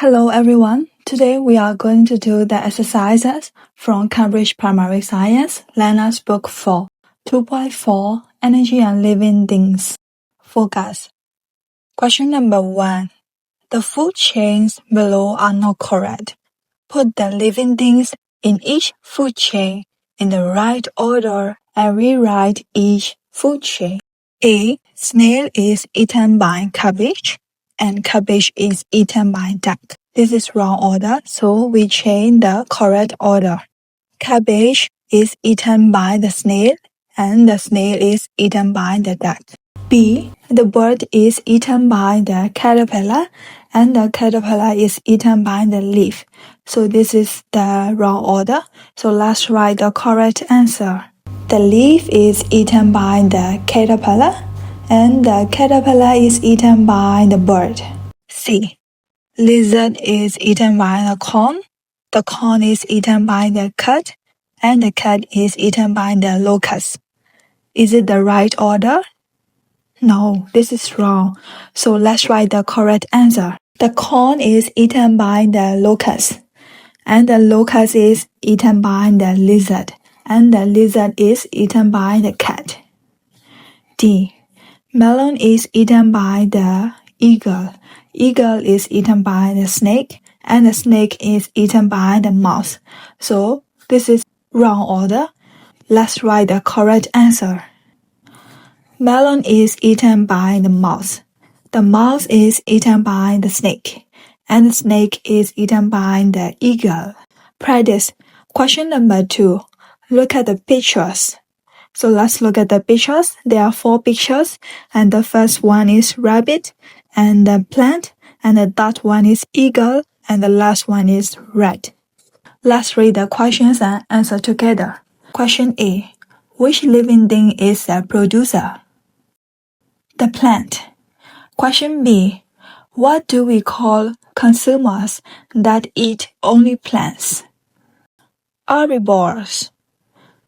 Hello everyone. Today we are going to do the exercises from Cambridge Primary Science Learner's Book 4, 2.4 Energy and Living Things. Focus. Question number 1. The food chains below are not correct. Put the living things in each food chain in the right order and rewrite each food chain. A. Snail is eaten by cabbage and cabbage is eaten by duck. This is wrong order, so we change the correct order. Cabbage is eaten by the snail and the snail is eaten by the duck. B. The bird is eaten by the caterpillar and the caterpillar is eaten by the leaf. So this is the wrong order, so let's write the correct answer. The leaf is eaten by the caterpillar and the caterpillar is eaten by the bird. C. Lizard is eaten by the corn is eaten by the cat, and the cat is eaten by the locust. Is it the right order? No, this is wrong. So let's write the correct answer. The corn is eaten by the locust, and the locust is eaten by the lizard, and the lizard is eaten by the cat. D. Melon is eaten by the eagle. Eagle is eaten by the snake, and the snake is eaten by the mouse. So this is wrong order. Let's write the correct answer. Melon is eaten by the mouse. The mouse is eaten by the snake, and the snake is eaten by the eagle. Practice. Question number 2. Look at the pictures. So let's look at the pictures. There are 4 pictures, and the first one is rabbit and the plant, and the third one is eagle, and the last one is rat. Let's read the questions and answer together. Question A. Which living thing is the producer? The plant. Question B. What do we call consumers that eat only plants? Herbivores.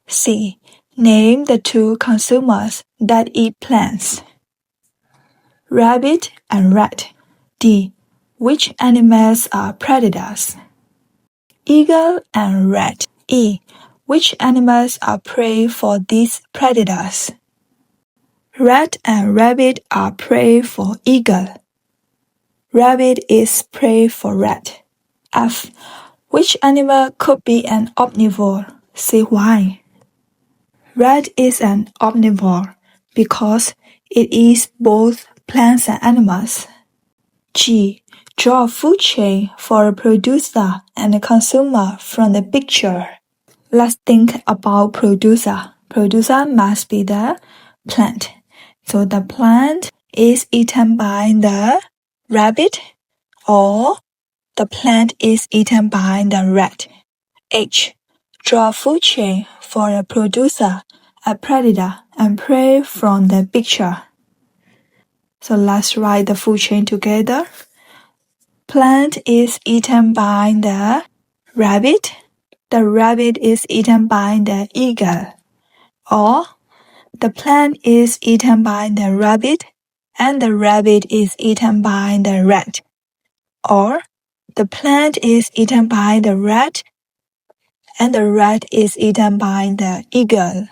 C. Name the 2 consumers that eat plants. Rabbit and rat. D. Which animals are predators? Eagle and rat. E. Which animals are prey for these predators? Rat and rabbit are prey for eagle. Rabbit is prey for rat. F. Which animal could be an omnivore? Say why. Rat is an omnivore because it eats both plants and animals. G. Draw a food chain for a producer and a consumer from the picture. Let's think about producer. Producer must be the plant. So the plant is eaten by the rabbit, or the plant is eaten by the rat. H. Draw a food chain for a producer, a predator, and prey from the picture. So let's write the food chain together. Plant is eaten by the rabbit. The rabbit is eaten by the eagle. Or the plant is eaten by the rabbit and the rabbit is eaten by the rat. Or the plant is eaten by the rat and the rat is eaten by the eagle.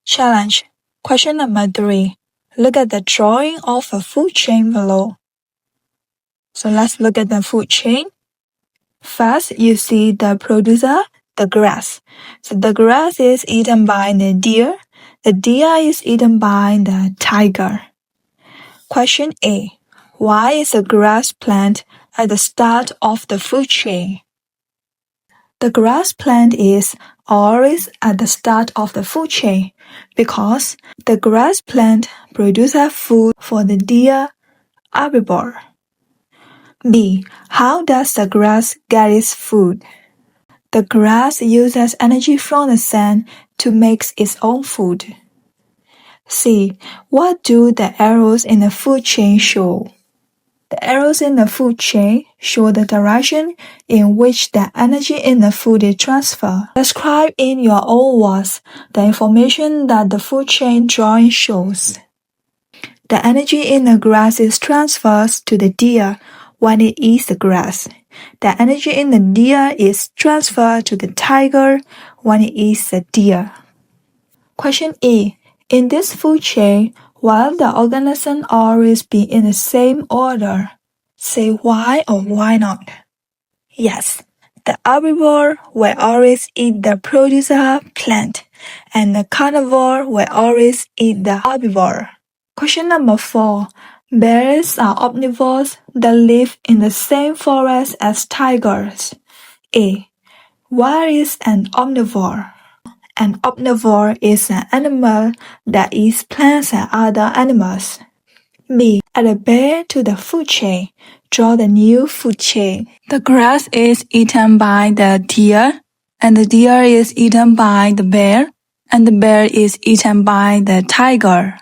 Challenge. Question number 3. Look at the drawing of a food chain below. So let's look at the food chain. First, you see the producer, the grass. So the grass is eaten by the deer. The deer is eaten by the tiger. Question A. Why is the grass plant at the start of the food chain? The grass plant is always at the start of the food chain because the grass plant produces food for the deer herbivore. B. How does the grass get its food? The grass uses energy from the sun to make its own food. C. What do the arrows in the food chain show? The arrows in the food chain show the direction in which the energy in the food is transferred. Describe in your own words the information that the food chain drawing shows. The energy in the grass is transferred to the deer when it eats the grass. The energy in the deer is transferred to the tiger when it eats the deer. Question E. In this food chain, while the organisms always be in the same order, say why or why not? Yes, the herbivore will always eat the producer plant, and the carnivore will always eat the herbivore. Question number 4. Bears are omnivores that live in the same forest as tigers. A. What is an omnivore? An omnivore is an animal that eats plants and other animals. B. Add a bear to the food chain. Draw the new food chain. The grass is eaten by the deer, and the deer is eaten by the bear, and the bear is eaten by the tiger.